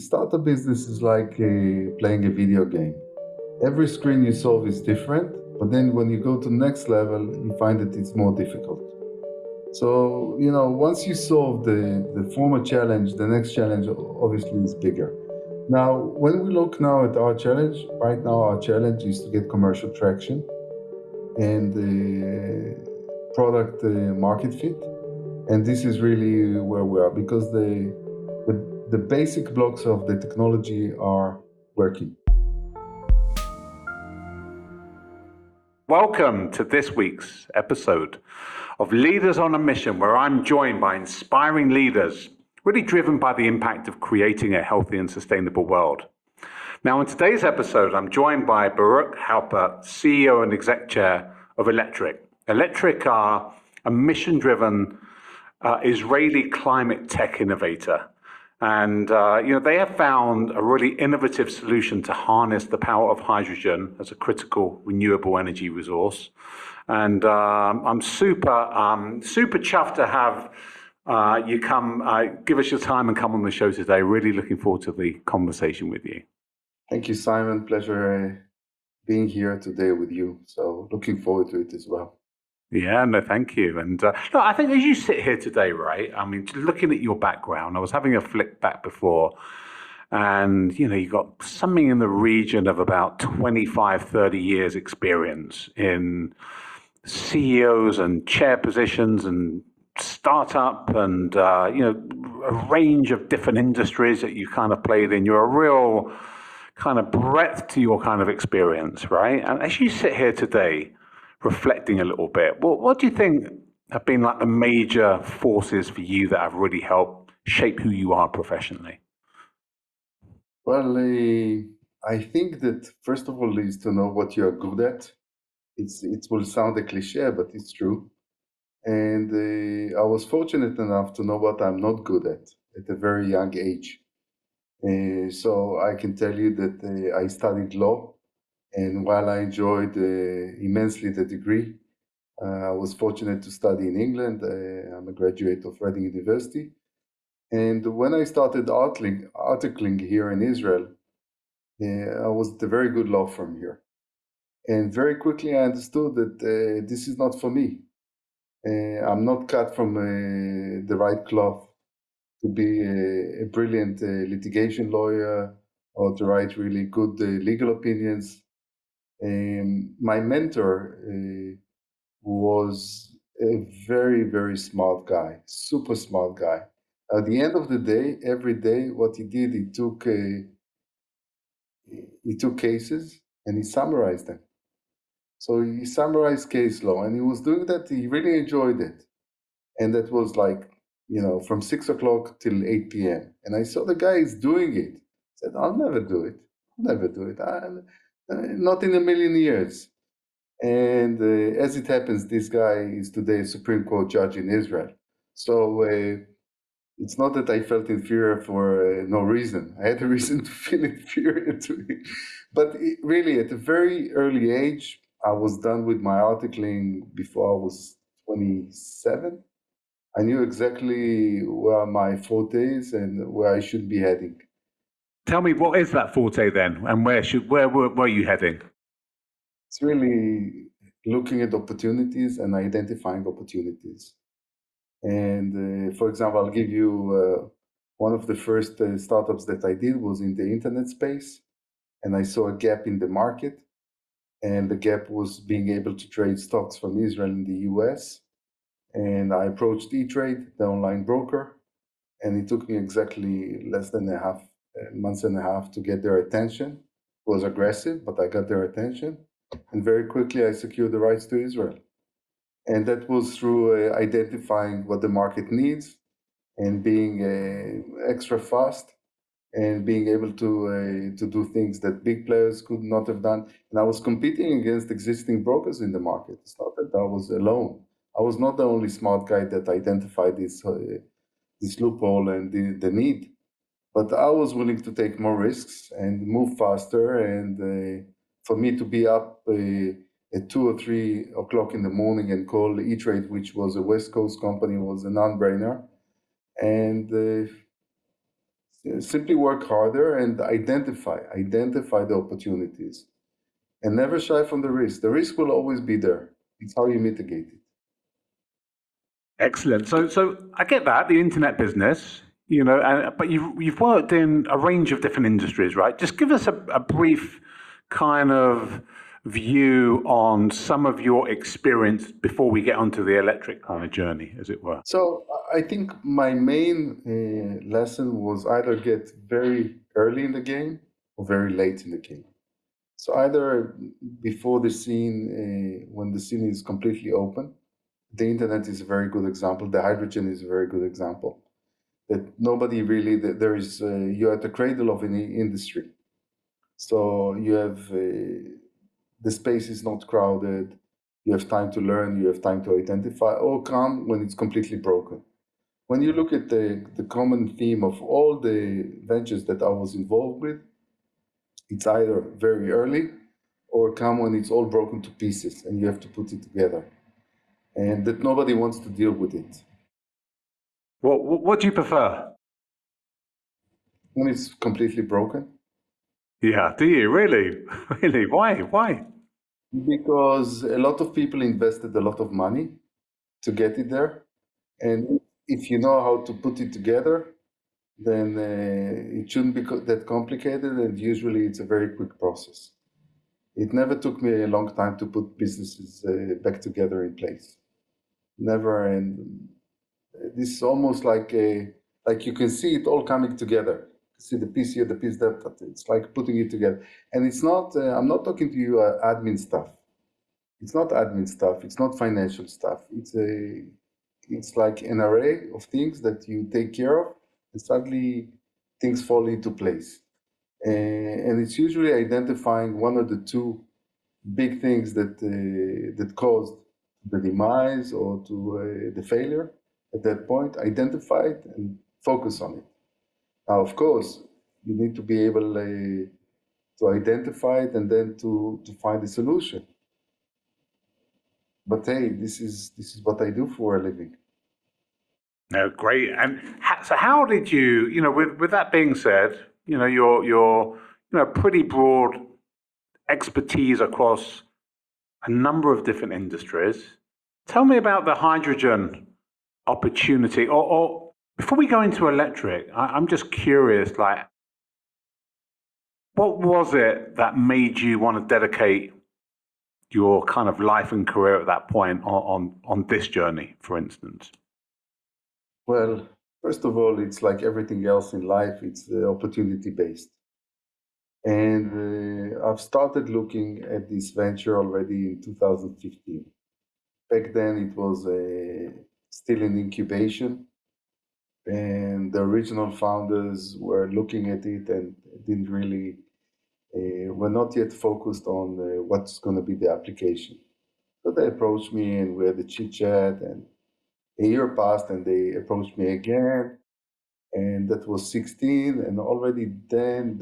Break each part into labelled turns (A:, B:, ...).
A: startup business is like playing a video game. Every screen you solve is different, but then when you go to the next level, you find that it's more difficult. So, once you solve the former challenge, the next challenge obviously is bigger. Now, when we look now at our challenge, right now our challenge is to get commercial traction and product market fit. And this is really where we are because the basic blocks of the technology are working.
B: Welcome to this week's episode of Leaders on a Mission, where I'm joined by inspiring leaders, really driven by the impact of creating a healthy and sustainable world. Now, in today's episode, I'm joined by Baruch Halpert, CEO and Exec Chair of Electriq. Electriq are a mission-driven Israeli climate tech innovator. And they have found a really innovative solution to harness the power of hydrogen as a critical renewable energy resource. And I'm super chuffed to have you come, give us your time and come on the show today. Really looking forward to the conversation with you.
A: Thank you, Simon. Pleasure being here today with you. So looking forward to it as well.
B: Yeah, no, thank you. And I think as you sit here today, right, I mean, looking at your background, I was having a flick back before, and, you've got something in the region of about 25, 30 years experience in CEOs and chair positions and startup and, a range of different industries that you kind of played in. You're a real kind of breadth to your kind of experience, right? And as you sit here today, reflecting a little bit, what do you think have been like the major forces for you that have really helped shape who you are professionally?
A: Well, I think that first of all is to know what you're good at. It will sound a cliche, but it's true. And I was fortunate enough to know what I'm not good at a very young age. So I can tell you that I studied law. And while I enjoyed immensely the degree, I was fortunate to study in England. I'm a graduate of Reading University. And when I started articling here in Israel, I was at a very good law firm here. And very quickly I understood that this is not for me. I'm not cut from the right cloth to be a brilliant litigation lawyer or to write really good legal opinions. My mentor was a very, very smart guy, super smart guy. At the end of the day, every day, what he did, he took cases and he summarized them. So he summarized case law, and he was doing that. He really enjoyed it, and that was like from 6 o'clock till 8 p.m. And I saw the guy is doing it. I said, I'll never do it. Not in a million years. And as it happens, this guy is today a Supreme Court judge in Israel. So it's not that I felt inferior for no reason. I had a reason to feel inferior to him. But really, at a very early age, I was done with my articling before I was 27. I knew exactly where my forte is and where I should be heading.
B: Tell me, what is that forte then, and where were you heading?
A: It's really looking at opportunities and identifying opportunities. And for example, I'll give you one of the first startups that I did was in the internet space, and I saw a gap in the market, and the gap was being able to trade stocks from Israel in the US. And I approached E-Trade, the online broker, and it took me exactly less than months and a half to get their attention. It was aggressive, but I got their attention. And very quickly, I secured the rights to Israel. And that was through identifying what the market needs and being extra fast and being able to do things that big players could not have done. And I was competing against existing brokers in the market. It's not that I was alone. I was not the only smart guy that identified this loophole and the need. But I was willing to take more risks and move faster. And for me to be up at 2 or 3 o'clock in the morning and call E-Trade, which was a West Coast company, was a non-brainer. And Simply work harder and identify the opportunities, and never shy from the risk. The risk will always be there. It's how you mitigate it.
B: Excellent. So I get that, the internet business, but you've worked in a range of different industries, right? Just give us a brief kind of view on some of your experience before we get onto the electric kind of journey, as it were.
A: So I think my main lesson was either get very early in the game or very late in the game. So either before the scene, when the scene is completely open, the internet is a very good example. The hydrogen is a very good example. That nobody really, there is, you're at the cradle of any industry. So you have, the space is not crowded. You have time to learn, you have time to identify, or come when it's completely broken. When you look at the common theme of all the ventures that I was involved with, it's either very early or come when it's all broken to pieces and you have to put it together. And that nobody wants to deal with it.
B: What do you prefer?
A: When it's completely broken,
B: Yeah, do you really? Really? Why?
A: because a lot of people invested a lot of money to get it there. And if you know how to put it together, then it shouldn't be that complicated. And usually it's a very quick process. It never took me a long time to put businesses back together in place. Never. And this is almost like you can see it all coming together. See the piece here, the piece there. It's like putting it together. And it's not. I'm not talking to you admin stuff. It's not admin stuff. It's not financial stuff. It's like an array of things that you take care of, and suddenly things fall into place. And it's usually identifying one of the two big things that caused the demise or to the failure at that point. Identify it and focus on it. Now, of course, you need to be able to identify it and then to find a solution. But hey, this is what I do for a living.
B: No, great. And so, how did you? With that being said, your pretty broad expertise across a number of different industries. Tell me about the hydrogen opportunity, or before we go into electric, I'm just curious, like, what was it that made you want to dedicate your kind of life and career at that point on this journey, for instance?
A: Well, first of all, it's like everything else in life, it's opportunity based. And I've started looking at this venture already in 2015. Back then, it was still in incubation, and the original founders were looking at it and didn't really, were not yet focused on what's going to be the application. So they approached me, and we had a chit chat, and a year passed, and they approached me again, and that was 16, and already then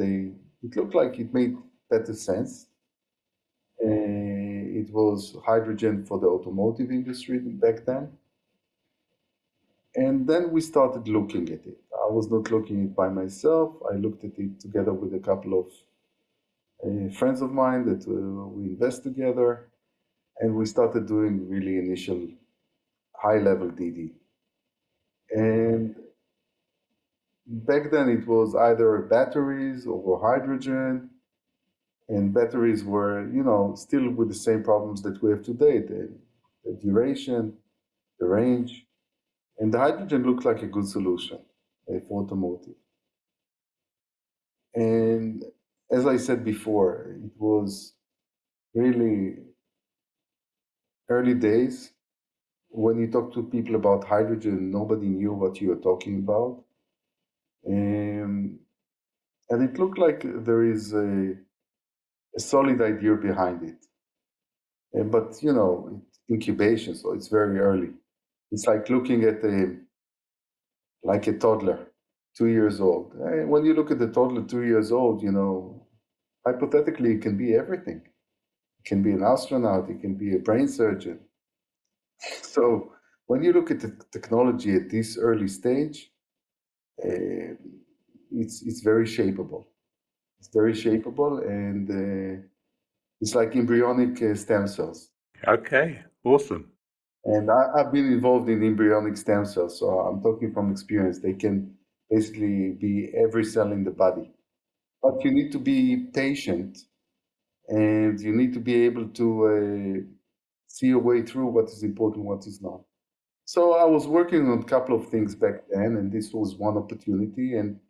A: it looked like it made better sense. It was hydrogen for the automotive industry back then. And then we started looking at it. I was not looking at it by myself. I looked at it together with a couple of friends of mine that we invest together. And we started doing really initial high-level DD. And back then it was either batteries or hydrogen. And batteries were, still with the same problems that we have today, the duration, the range. And the hydrogen looked like a good solution for automotive. And as I said before, it was really early days. When you talk to people about hydrogen, nobody knew what you were talking about. And it looked like there is a solid idea behind it. But, incubation, so it's very early. It's like looking at a toddler, 2 years old. When you look at the toddler 2 years old, hypothetically, it can be everything. It can be an astronaut, it can be a brain surgeon. So when you look at the technology at this early stage, it's very shapeable. It's very shapeable, and it's like embryonic stem cells.
B: Okay, awesome.
A: And I've been involved in embryonic stem cells, so I'm talking from experience. They can basically be every cell in the body. But you need to be patient, and you need to be able to see a way through what is important, what is not. So I was working on a couple of things back then, and this was one opportunity. And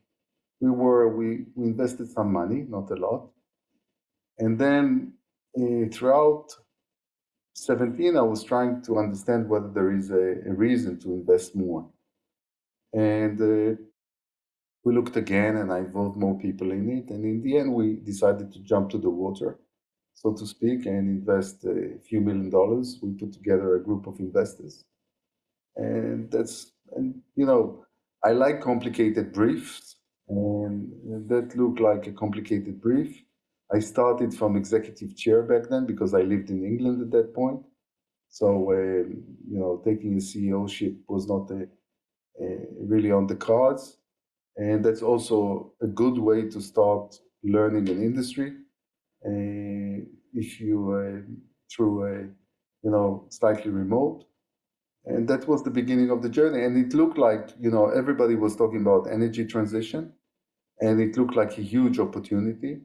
A: we invested some money, not a lot. And then throughout 17, I was trying to understand whether there is a reason to invest more. And we looked again, and I involved more people in it. And in the end, we decided to jump to the water, so to speak, and invest a few $1 million. We put together a group of investors. And I like complicated briefs, and that looked like a complicated brief. I started from executive chair back then because I lived in England at that point. So, taking a CEO-ship was not really on the cards. And that's also a good way to start learning an industry. If you through slightly remote. And that was the beginning of the journey. And it looked like, everybody was talking about energy transition, and it looked like a huge opportunity.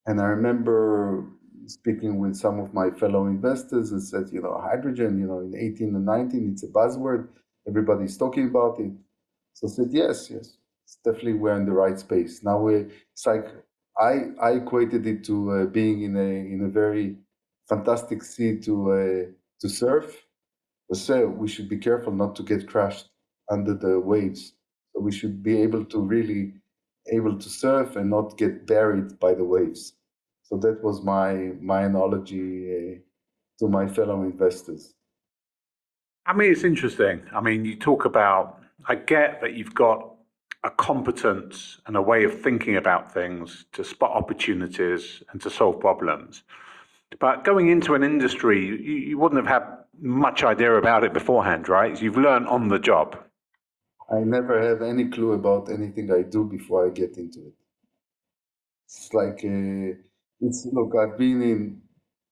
A: And I remember speaking with some of my fellow investors and said, hydrogen, in 18 and 19, it's a buzzword. Everybody's talking about it. So I said, yes, it's definitely we're in the right space. Now it's like I equated it to being in a very fantastic sea to surf. So we should be careful not to get crushed under the waves. So we should be able to really able to surf and not get buried by the waves. So that was my analogy to my fellow investors.
B: I mean, it's interesting. I mean, you talk about, I get that you've got a competence and a way of thinking about things to spot opportunities and to solve problems. But going into an industry, you wouldn't have had much idea about it beforehand, right? You've learned on the job.
A: I never have any clue about anything I do before I get into it. It's like, look, I've been in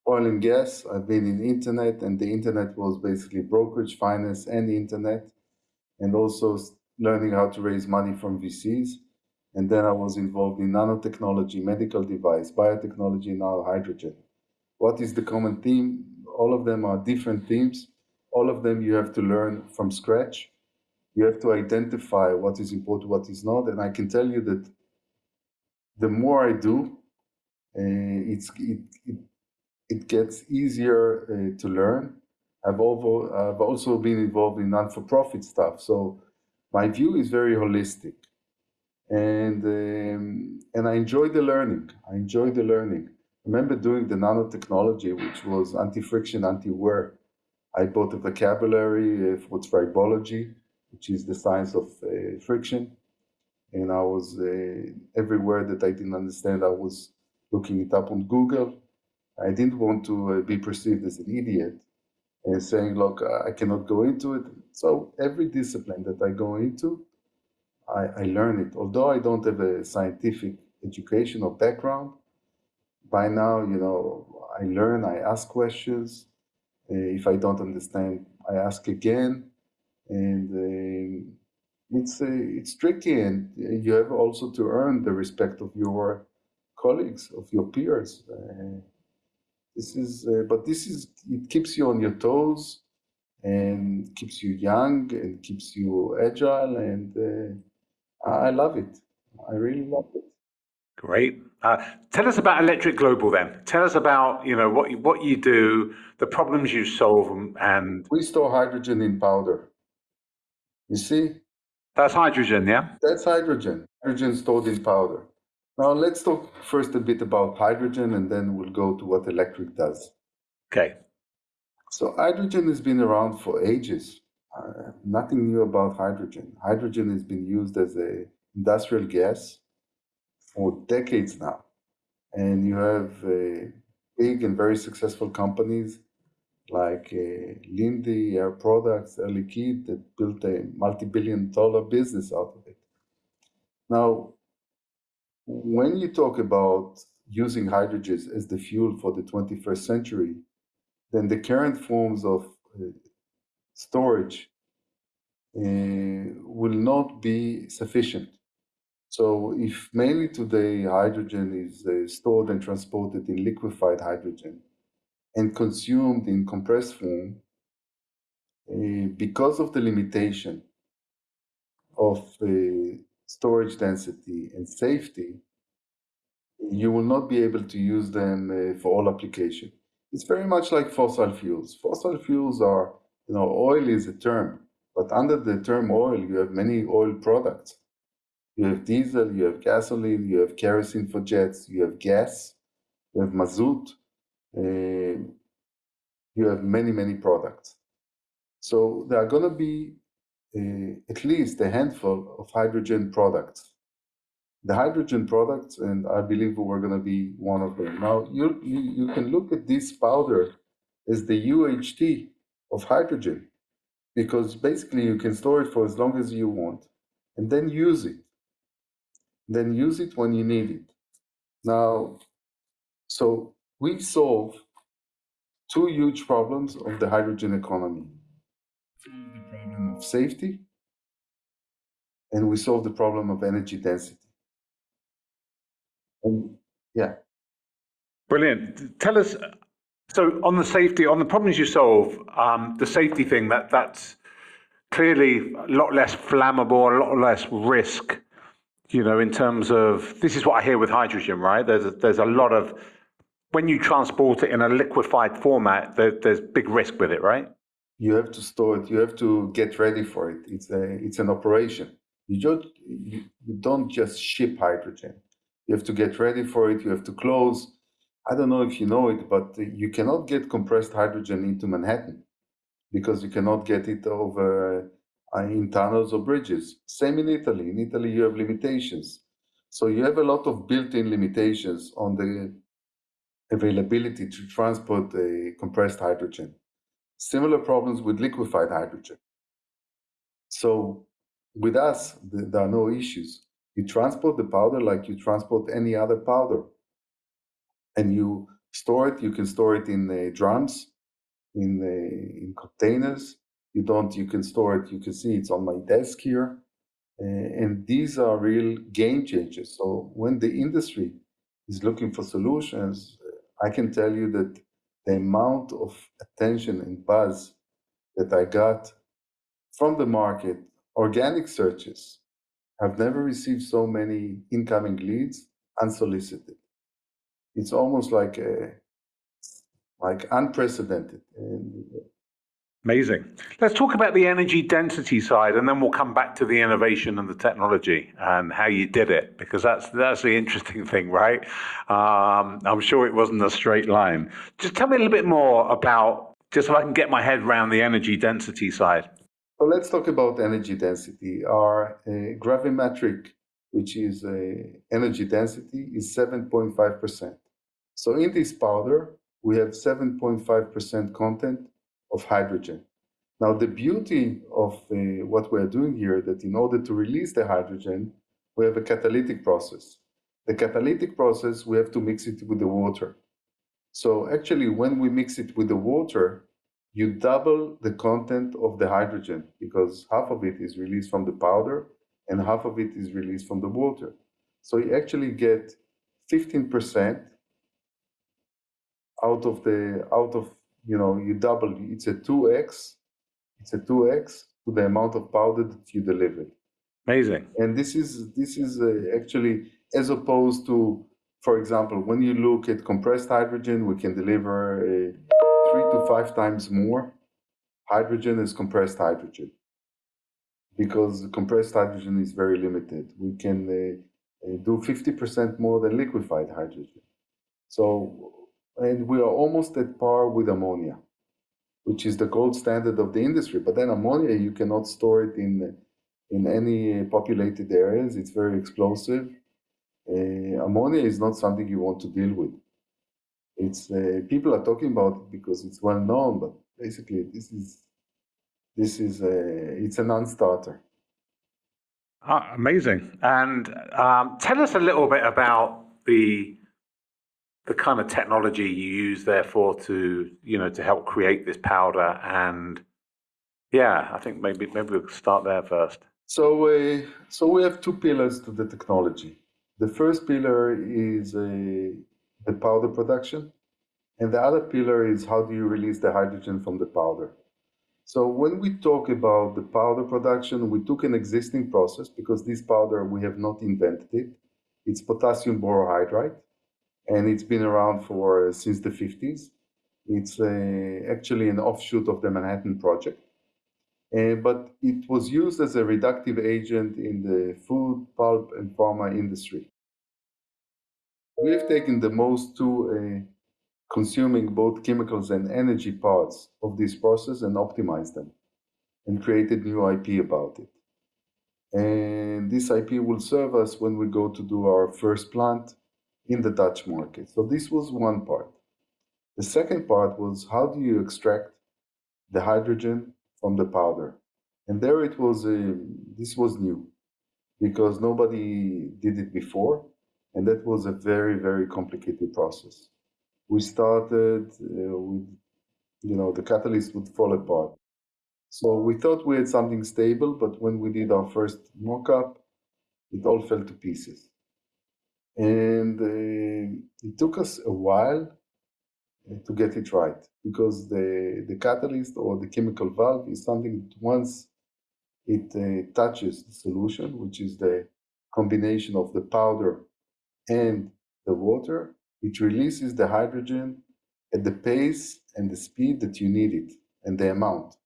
A: oil and gas, I've been in internet, and the internet was basically brokerage, finance, and internet, and also learning how to raise money from VCs. And then I was involved in nanotechnology, medical device, biotechnology, now hydrogen. What is the common theme? All of them are different themes. All of them you have to learn from scratch. You have to identify what is important, what is not. And I can tell you that the more I do, it gets easier to learn. I've also been involved in non-for-profit stuff. So my view is very holistic. And I enjoy the learning. I remember doing the nanotechnology, which was anti-friction, anti-wear. I bought a vocabulary for tribology, which is the science of friction. And I was every word that I didn't understand, I was looking it up on Google. I didn't want to be perceived as an idiot and saying, look, I cannot go into it. So every discipline that I go into, I learn it. Although I don't have a scientific education or background, by now, I learn, I ask questions. If I don't understand, I ask again. And it's tricky, and you have also to earn the respect of your colleagues, of your peers. It keeps you on your toes and keeps you young and keeps you agile, and I love it. I really love it.
B: Great. Tell us about Electriq Global then. Tell us about what you do, the problems you solve, and
A: We store hydrogen in powder. You see,
B: that's hydrogen, yeah?
A: that's hydrogen stored in powder. Now let's talk first a bit about hydrogen, and then we'll go to what Electriq does.
B: Okay.
A: So hydrogen has been around for ages. Nothing new about hydrogen. Hydrogen has been used as a industrial gas for decades now. And you have big and very successful companies like Linde, Air Products, Electriq that built a multi-billion-dollar business out of it. Now, when you talk about using hydrogen as the fuel for the 21st century, then the current forms of storage will not be sufficient. So if mainly today hydrogen is stored and transported in liquefied hydrogen and consumed in compressed form, because of the limitation of storage density and safety, you will not be able to use them for all application. It's very much like fossil fuels. Fossil fuels are, oil is a term, but under the term oil, you have many oil products. You have diesel, you have gasoline, you have kerosene for jets, you have gas, you have mazout, you have many, many products. So there are going to be at least a handful of hydrogen products. The hydrogen products, and I believe we're going to be one of them. Now, you can look at this powder as the UHT of hydrogen, because basically you can store it for as long as you want, and then use it. Then use it when you need it. Now, so we solve two huge problems of the hydrogen economy. We solve the problem of safety, and we solve the problem of energy density. And yeah.
B: Brilliant. Tell us, so on the safety, on the problems you solve, the safety thing, that's clearly a lot less flammable, a lot less risk, in terms of, this is what I hear with hydrogen, right? There's a lot of, when you transport it in a liquefied format, there's big risk with it, right?
A: You have to store it. You have to get ready for it. It's an operation. You don't just ship hydrogen. You have to get ready for it. You have to close. I don't know if you know it, but you cannot get compressed hydrogen into Manhattan because you cannot get it over in tunnels or bridges. Same in Italy. In Italy, you have limitations. So you have a lot of built-in limitations on the availability to transport compressed hydrogen. Similar problems with liquefied hydrogen. So with us, there are no issues. You transport the powder like you transport any other powder. And you store it. You can store it in drums, in containers. You can store it. You can see it's on my desk here. And these are real game changers. So when the industry is looking for solutions, I can tell you that the amount of attention and buzz that I got from the market, organic searches, have never received so many incoming leads unsolicited. It's almost like unprecedented.
B: Amazing. Let's talk about the energy density side, and then we'll come back to the innovation and the technology and how you did it, because that's the interesting thing, right? I'm sure it wasn't a straight line. Just tell me a little bit more about, just so I can get my head around the energy density side.
A: So let's talk about energy density. Our gravimetric, which is energy density, is 7.5%. So in this powder, we have 7.5% content of hydrogen. Now, the beauty of what we're doing here, that in order to release the hydrogen, we have a catalytic process. The catalytic process, we have to mix it with the water. So actually, when we mix it with the water, you double the content of the hydrogen, because half of it is released from the powder and half of it is released from the water. So you actually get 15% you double. It's a 2x to the amount of powder that you delivered.
B: Amazing.
A: And this is actually, as opposed to, for example, when you look at compressed hydrogen, we can deliver 3 to 5 times more hydrogen as compressed hydrogen, because compressed hydrogen is very limited. We can do 50% more than liquefied hydrogen. So, and we are almost at par with ammonia, which is the gold standard of the industry. But then ammonia, you cannot store it in any populated areas. It's very explosive. Ammonia is not something you want to deal with. It's people are talking about it because it's well known, but basically it's a non-starter.
B: Amazing. And tell us a little bit about the kind of technology you use, therefore, to help create this powder. And yeah, I think maybe we'll start there first.
A: So we have two pillars to the technology. The first pillar is the powder production, and the other pillar is how do you release the hydrogen from the powder. So when we talk about the powder production, we took an existing process because this powder, we have not invented it. It's potassium borohydride, and it's been around for since the 50s. It's actually an offshoot of the Manhattan Project. But it was used as a reductive agent in the food, pulp, and pharma industry. We've taken the most two consuming both chemicals and energy parts of this process and optimized them and created new IP about it. And this IP will serve us when we go to do our first plant in the Dutch market. So this was one part. The second part was how do you extract the hydrogen from the powder? And there it was, this was new because nobody did it before. And that was a very, very complicated process. We started with, the catalyst would fall apart. So we thought we had something stable, but when we did our first mock-up, it all fell to pieces. And it took us a while to get it right because the catalyst or the chemical valve is something that once it touches the solution, which is the combination of the powder and the water, it releases the hydrogen at the pace and the speed that you need it and the amount.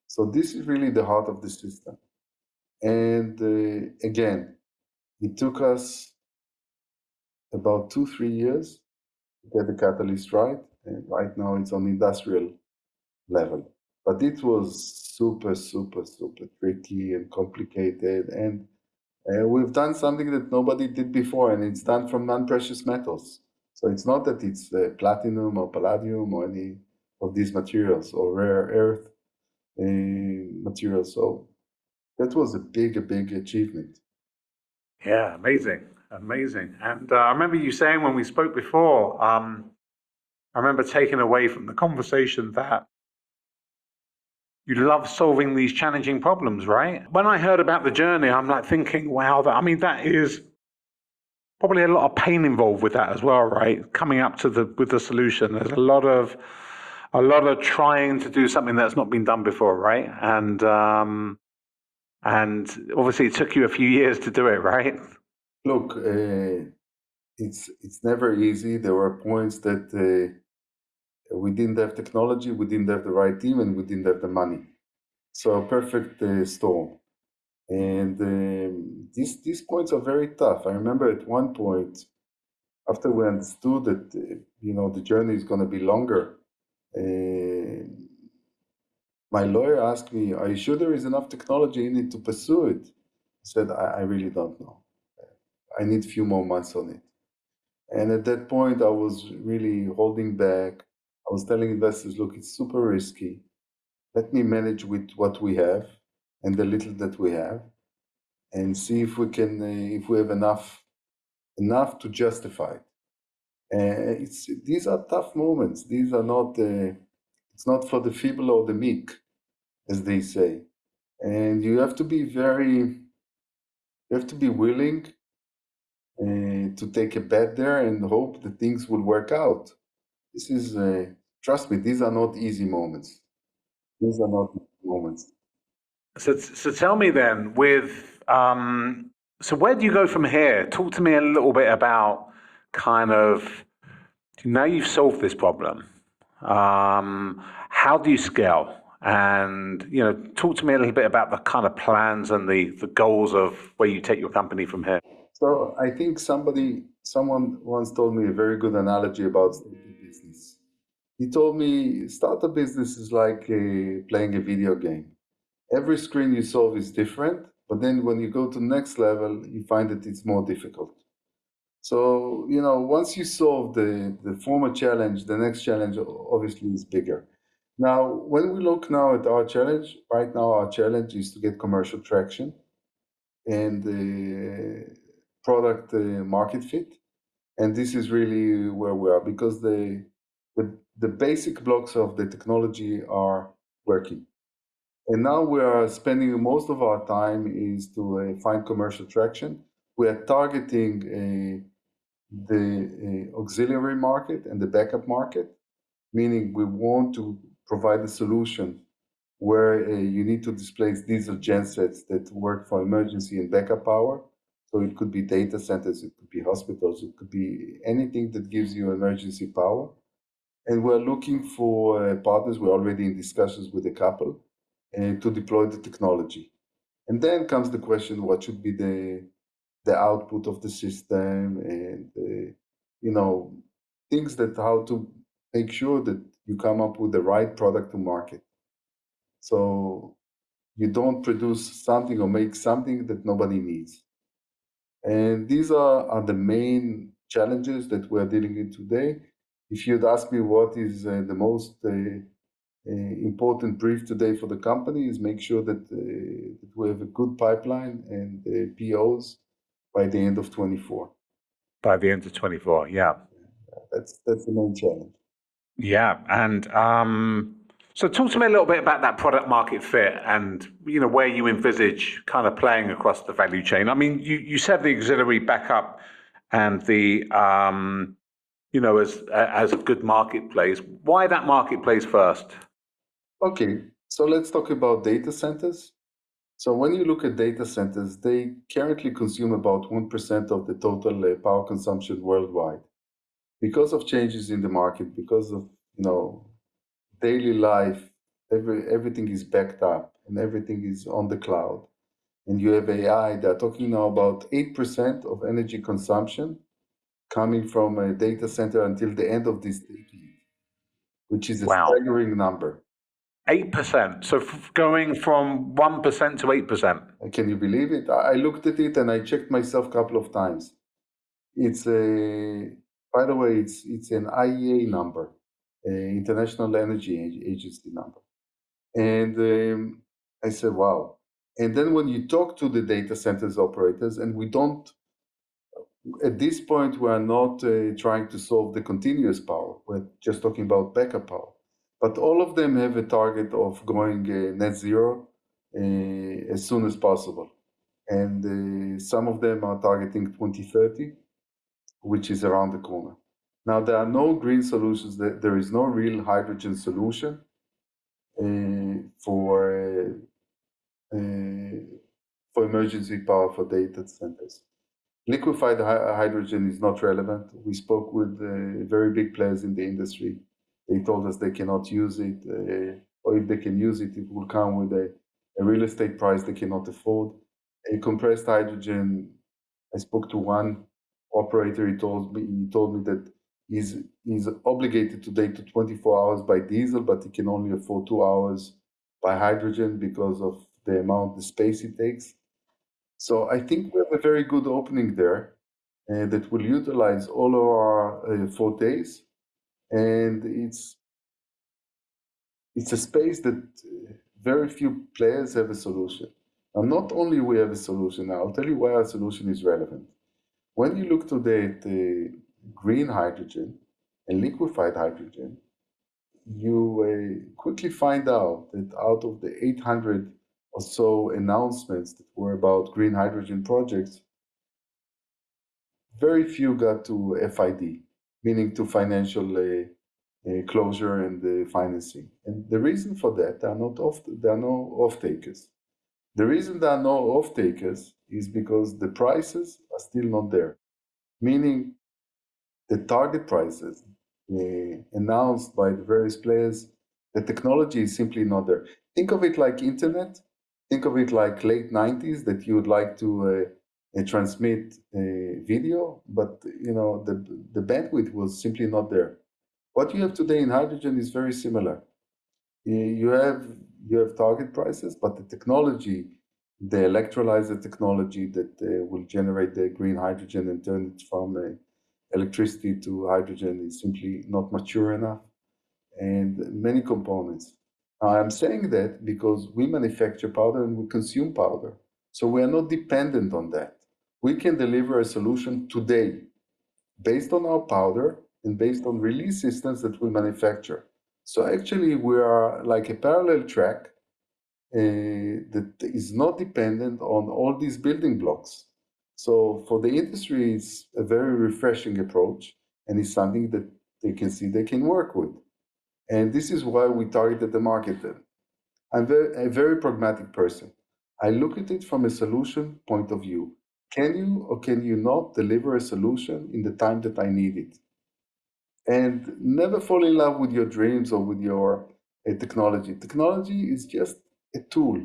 A: So this is really the heart of the system. And again, it took us about 2-3 years to get the catalyst right. And right now it's on industrial level. But it was super, super, super tricky and complicated. And we've done something that nobody did before, and it's done from non-precious metals. So it's not that it's platinum or palladium or any of these materials or rare earth materials. So that was a big achievement.
B: Yeah, amazing. And I remember you saying when we spoke before, I remember taking away from the conversation that you love solving these challenging problems, right? When I heard about the journey, I'm like thinking, wow, that is probably a lot of pain involved with that as well, right? Coming up to with the solution. There's a lot of trying to do something that's not been done before, right? And obviously it took you a few years to do it, right?
A: Look, it's never easy. There were points that we didn't have technology, we didn't have the right team, and we didn't have the money. So a perfect storm. And these points are very tough. I remember at one point, after we understood that the journey is going to be longer, my lawyer asked me, "Are you sure there is enough technology in it to pursue it?" I said, "I really don't know. I need a few more months on it." And at that point, I was really holding back. I was telling investors, "Look, it's super risky. Let me manage with what we have and the little that we have, and see if we can, if we have enough to justify it." These are tough moments. These are not. It's not for the feeble or the meek, as they say. And you have to be willing to take a bet there and hope that things will work out. This is, trust me, these are not easy moments. These are not easy moments.
B: So tell me then, so where do you go from here? Talk to me a little bit about kind of, now you've solved this problem. How do you scale? And, talk to me a little bit about the kind of plans and the goals of where you take your company from here.
A: So I think someone once told me a very good analogy about starting business. He told me, start a business is like playing a video game. Every screen you solve is different, but then when you go to the next level, you find that it's more difficult. So, once you solve the former challenge, the next challenge obviously is bigger. Now, when we look now at our challenge, right now our challenge is to get commercial traction. and product market fit. And this is really where we are, because the basic blocks of the technology are working. And now we are spending most of our time is to find commercial traction. We are targeting the auxiliary market and the backup market, meaning we want to provide a solution where you need to displace diesel gensets that work for emergency and backup power. So it could be data centers, it could be hospitals, it could be anything that gives you emergency power. And we're looking for partners. We're already in discussions with a couple to deploy the technology. And then comes the question, what should be the output of the system, and things that how to make sure that you come up with the right product to market. So you don't produce something or make something that nobody needs. And these are the main challenges that we're dealing with today. If you'd ask me what is the most important brief today for the company, is make sure that we have a good pipeline and POs by the end of 24.
B: By the end of 24, yeah.
A: That's the main challenge.
B: Yeah, and so talk to me a little bit about that product market fit and where you envisage kind of playing across the value chain. I mean, you said the auxiliary backup and the as a good marketplace. Why that marketplace first?
A: Okay, so let's talk about data centers. So when you look at data centers, they currently consume about 1% of the total power consumption worldwide. Because of changes in the market, because of daily life, everything is backed up and everything is on the cloud. And you have AI, they're talking now about 8% of energy consumption coming from a data center until the end of this decade, which is a staggering number.
B: 8%. So going from 1% to 8%.
A: Can you believe it? I looked at it and I checked myself a couple of times. It's by the way, it's an IEA number, International Energy Agency number. And I said, wow. And then when you talk to the data centers operators, and we don't, at this point, we are not trying to solve the continuous power. We're just talking about backup power. But all of them have a target of going net zero as soon as possible. And some of them are targeting 2030, which is around the corner. Now, there are no green solutions. There is no real hydrogen solution for emergency power for data centers. Liquefied hydrogen is not relevant. We spoke with very big players in the industry. They told us they cannot use it, or if they can use it, it will come with a real estate price they cannot afford. A compressed hydrogen, I spoke to one operator. He told me that he's obligated today to 24 hours by diesel, but he can only afford 2 hours by hydrogen because of the space it takes. So I think we have a very good opening there that will utilize all of our fortes, and it's a space that very few players have a solution. Now, not only we have a solution, I'll tell you why our solution is relevant. When you look today at green hydrogen and liquefied hydrogen, you quickly find out that out of the 800 or so announcements that were about green hydrogen projects, very few got to FID, meaning to financial closure and financing. And the reason for that, there are no off-takers. The reason there are no off-takers is because the prices are still not there, meaning the target prices announced by the various players, the technology is simply not there. Think of it like internet. Think of it like late 90s that you would like to transmit video, but the bandwidth was simply not there. What you have today in hydrogen is very similar. You have target prices, but the technology, the electrolyzer technology that will generate the green hydrogen and turn it from electricity to hydrogen is simply not mature enough, and many components. Now, I'm saying that because we manufacture powder and we consume powder. So we are not dependent on that. We can deliver a solution today based on our powder and based on release systems that we manufacture. So actually, we are like a parallel track that is not dependent on all these building blocks. So for the industry, it's a very refreshing approach, and it's something that they can see they can work with. And this is why we targeted the market then. I'm a very pragmatic person. I look at it from a solution point of view. Can you or can you not deliver a solution in the time that I need it? And never fall in love with your dreams or with your technology. Technology is just a tool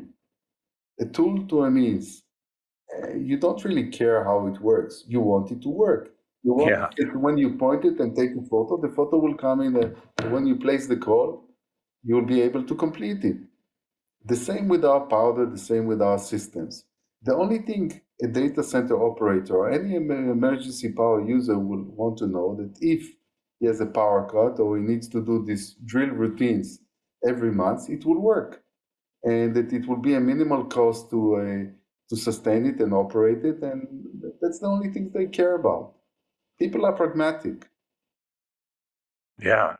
A: to a means. You don't really care how it works. You want it to work. You want
B: Yeah.
A: it when you point it and take a photo, the photo will come in. When you place the call, you'll be able to complete it. The same with our powder, the same with our systems. The only thing a data center operator or any emergency power user will want to know that if he has a power cut or he needs to do these drill routines every month, it will work, and that it will be a minimal cost to sustain it and operate it, and that's the only thing they care about. People are pragmatic.
B: Yeah.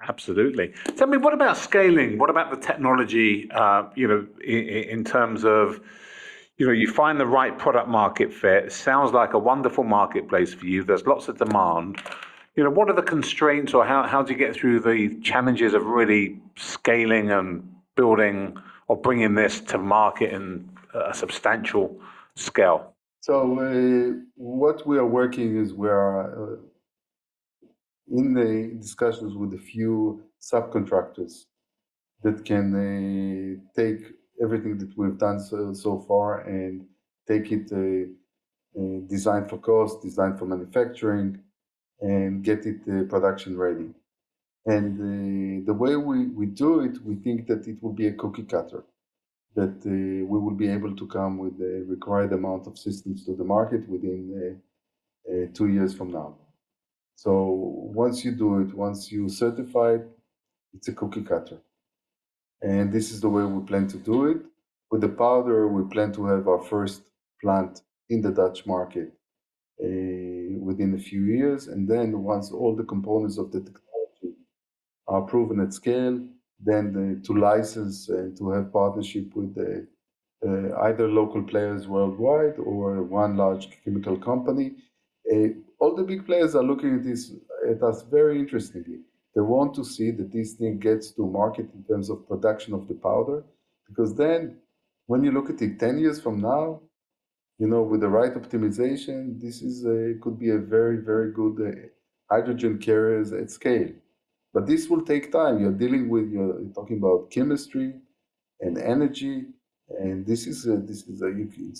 B: Absolutely. Tell me, what about scaling? What about the technology? In terms of, you find the right product market fit. Sounds like a wonderful marketplace for you. There's lots of demand. What are the constraints, or how do you get through the challenges of really scaling and building or bringing this to market in a substantial scale?
A: So what we are working is we are in the discussions with a few subcontractors that can take everything that we've done so far and take it design for cost, design for manufacturing, and get it production ready. And the way we do it, we think that it will be a cookie cutter, that we will be able to come with the required amount of systems to the market within 2 years from now. So once you do it, once you certify it, it's a cookie cutter. And this is the way we plan to do it. With the powder, we plan to have our first plant in the Dutch market within a few years. And then once all the components of the technology are proven at scale, then to license and to have partnership with either local players worldwide or one large chemical company. All the big players are looking at us very interestingly. They want to see that this thing gets to market in terms of production of the powder, because then when you look at it 10 years from now, with the right optimization, this is could be a very, very good hydrogen carriers at scale. But this will take time. You're talking about chemistry and energy, and it's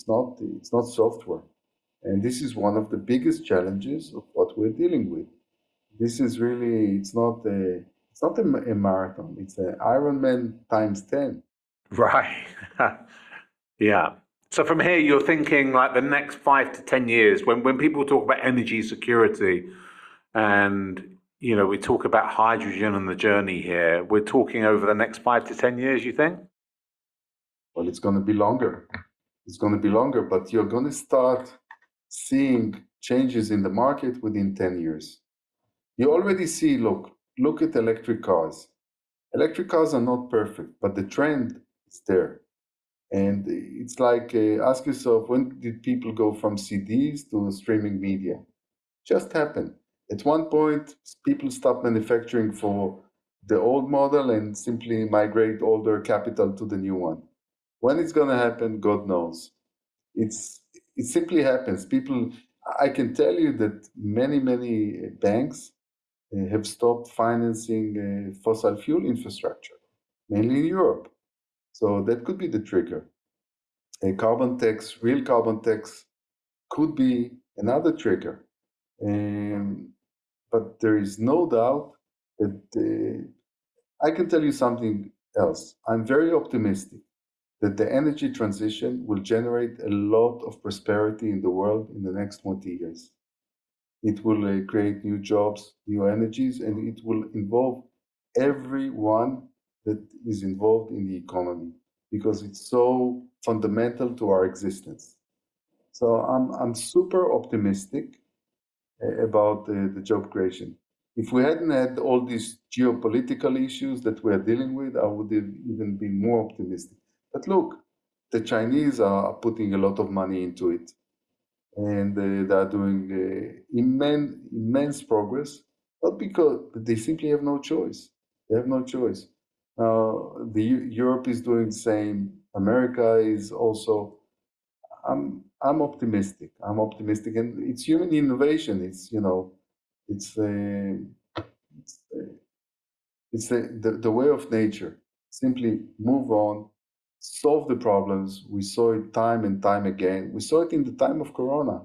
A: not software. And this is one of the biggest challenges of what we're dealing with. This is really, it's not a marathon. It's an Ironman times 10.
B: Right. Yeah. So from here, you're thinking like the next 5 to 10 years, when people talk about energy security and, we talk about hydrogen and the journey here, we're talking over the next 5 to 10 years, you think?
A: Well, it's going to be longer. It's going to be longer, but you're going to start seeing changes in the market within 10 years. You already see, look at electric cars. Electric cars are not perfect, but the trend is there. And it's like, ask yourself, when did people go from CDs to streaming media? Just happened. At one point, people stopped manufacturing for the old model and simply migrate all their capital to the new one. When it's going to happen, God knows. It simply happens. I can tell you that many banks have stopped financing fossil fuel infrastructure, mainly in Europe. So that could be the trigger. A carbon tax, real carbon tax, could be another trigger. But there is no doubt that I can tell you something else. I'm very optimistic that the energy transition will generate a lot of prosperity in the world in the next 20 years. It will create new jobs, new energies, and it will involve everyone that is involved in the economy, because it's so fundamental to our existence. So I'm super optimistic about the job creation. If we hadn't had all these geopolitical issues that we are dealing with, I would have even been more optimistic. But look, the Chinese are putting a lot of money into it, and they are doing immense progress, not because they simply have no choice. They have no choice. Europe is doing the same. America is also. I'm optimistic. I'm optimistic, and it's human innovation. It's it's it's, it's the way of nature. Simply move on, solve the problems. We saw it time and time again. We saw it in the time of Corona,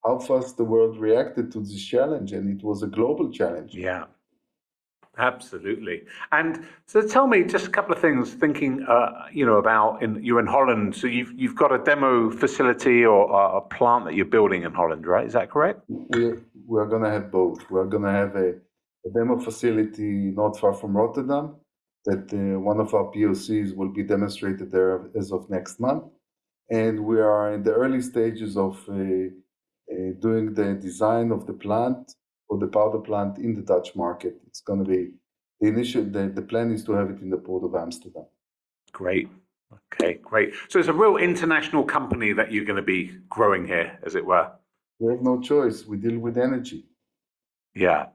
A: how fast the world reacted to this challenge, and it was a global challenge.
B: Yeah. Absolutely. And so tell me just a couple of things thinking, about you're in Holland. So you've got a demo facility or a plant that you're building in Holland, right? Is that correct?
A: We're going to have both. We're going to have a demo facility not far from Rotterdam that one of our POCs will be demonstrated there as of next month. And we are in the early stages of doing the design of the plant or the powder plant in the Dutch market. It's going to be the plan is to have it in the port of Amsterdam.
B: Great. Okay, great. So it's a real international company that you're going to be growing here, as it were.
A: We have no choice. We deal with energy.
B: Yeah,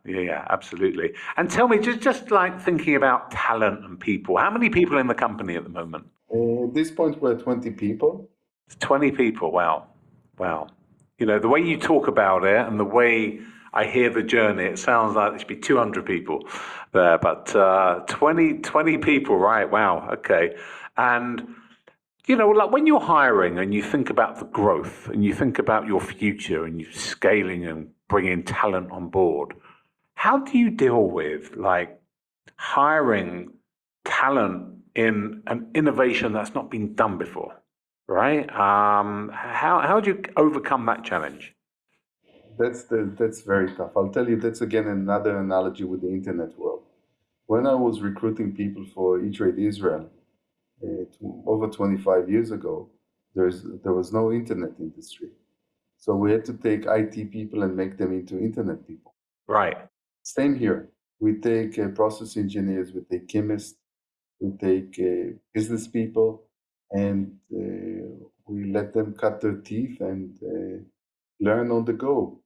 B: absolutely. And tell me, just like thinking about talent and people, how many people in the company at the moment?
A: At this point, we're 20 people.
B: 20 people. Wow. The way you talk about it and the way I hear the journey, it sounds like there should be 200 people there, but 20 people, right? Wow. Okay. And, like when you're hiring and you think about the growth and you think about your future and you scaling and bringing talent on board, how do you deal with like hiring talent in an innovation that's not been done before? Right? How do you overcome that challenge?
A: That's very tough. I'll tell you, that's again another analogy with the internet world. When I was recruiting people for E-Trade Israel over 25 years ago, there was no internet industry. So we had to take IT people and make them into internet people.
B: Right.
A: Same here. We take process engineers, we take chemists, we take business people, and we let them cut their teeth and learn on the go.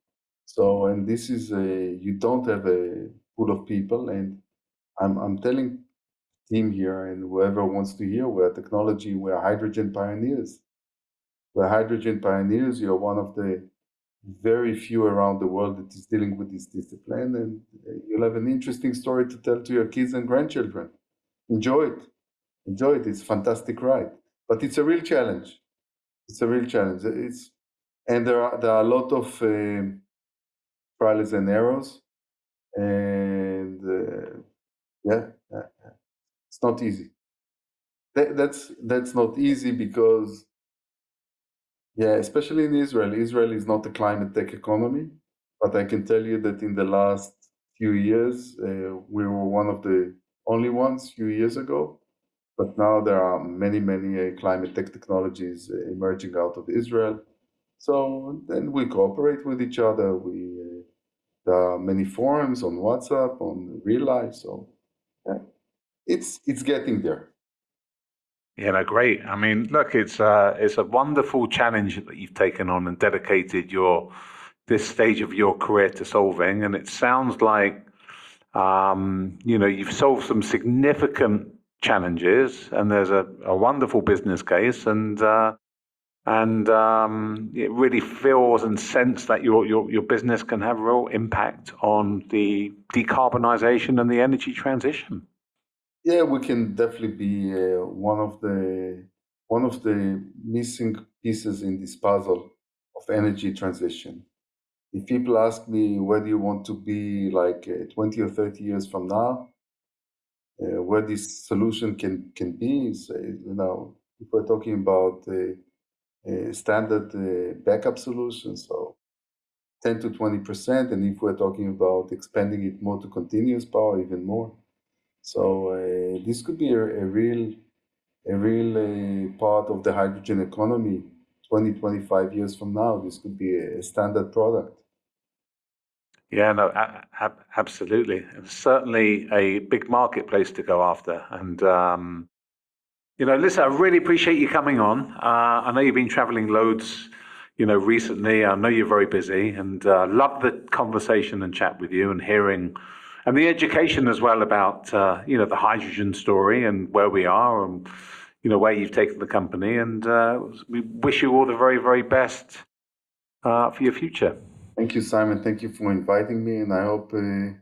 A: So, and this is you don't have a pool of people, and I'm telling team here and whoever wants to hear, we're technology, we're hydrogen pioneers. We're hydrogen pioneers. You're one of the very few around the world that is dealing with this discipline, and you'll have an interesting story to tell to your kids and grandchildren. Enjoy it. Enjoy it. It's a fantastic ride, but it's a real challenge. It's a real challenge. And there are a lot of trials and errors, and it's not easy. That's not easy because especially in Israel. Israel is not a climate tech economy, but I can tell you that in the last few years we were one of the only ones few years ago. But now there are many climate tech technologies emerging out of Israel. So then we cooperate with each other. There are many forums on WhatsApp, on real life. So it's getting there.
B: Yeah, no, great. I mean, look, it's a wonderful challenge that you've taken on and dedicated this stage of your career to solving. And it sounds like you've solved some significant challenges, and there's a wonderful business case, and it really feels and sense that your business can have real impact on the decarbonization and the energy transition.
A: Yeah, we can definitely be one of the missing pieces in this puzzle of energy transition. If people ask me where do you want to be like 20 or 30 years from now, where this solution can be, is, if we're talking about standard backup solutions, so 10 to 20%, and if we're talking about expanding it more to continuous power, even more. So this could be a real a real part of the hydrogen economy 20, 25 years from now. This could be a standard product.
B: Yeah, no, absolutely. It's certainly a big marketplace to go after. And, listen, I really appreciate you coming on. I know you've been traveling loads, recently. I know you're very busy, and love the conversation and chat with you and hearing, and the education as well about, the hydrogen story and where we are and, where you've taken the company. And we wish you all the very, very best for your future.
A: Thank you, Simon. Thank you for inviting me, and I hope the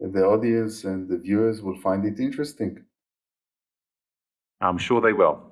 A: audience and the viewers will find it interesting.
B: I'm sure they will.